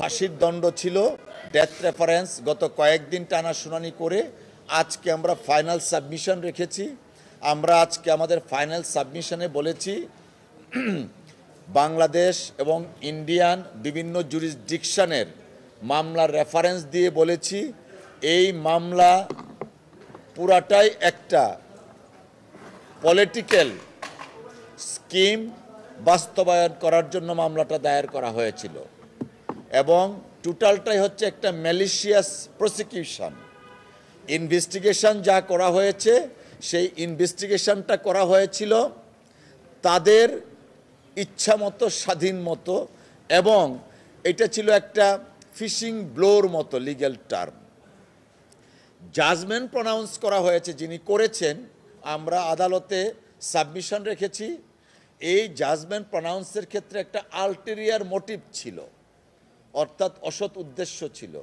ফাঁসির দণ্ড ছিল, ডেথ রেফারেন্স। গত কয়েকদিন টানা শুনানি করে আজকে আমরা ফাইনাল সাবমিশন রেখেছি। আমরা আজকে আমাদের ফাইনাল সাবমিশনে বলেছি বাংলাদেশ এবং ইন্ডিয়ান বিভিন্ন জুরিসডিকশনের মামলার রেফারেন্স দিয়ে বলেছি এই মামলা পুরাটাই একটা পলিটিক্যাল স্কিম বাস্তবায়ন করার জন্য মামলাটা দায়ের করা হয়েছিল এবং টোটালটাই হচ্ছে একটা ম্যালিশিয়াস প্রসিকিউশন। ইনভেস্টিগেশন যা করা হয়েছে সেই ইনভেস্টিগেশনটা করা হয়েছিল তাদের ইচ্ছা মতো, স্বাধীন মতো, এবং এটা ছিল একটা ফিশিং ব্লোর মতো লিগ্যাল টার্ম। জাজমেন্ট প্রনাউন্স করা হয়েছে যিনি করেছেন, আমরা আদালতে সাবমিশন রেখেছি। এই জাজমেন্ট প্রনাউন্সের ক্ষেত্রে একটা আলটেরিয়ার মোটিভ ছিল, অর্থাৎ অসৎ উদ্দেশ্য ছিল।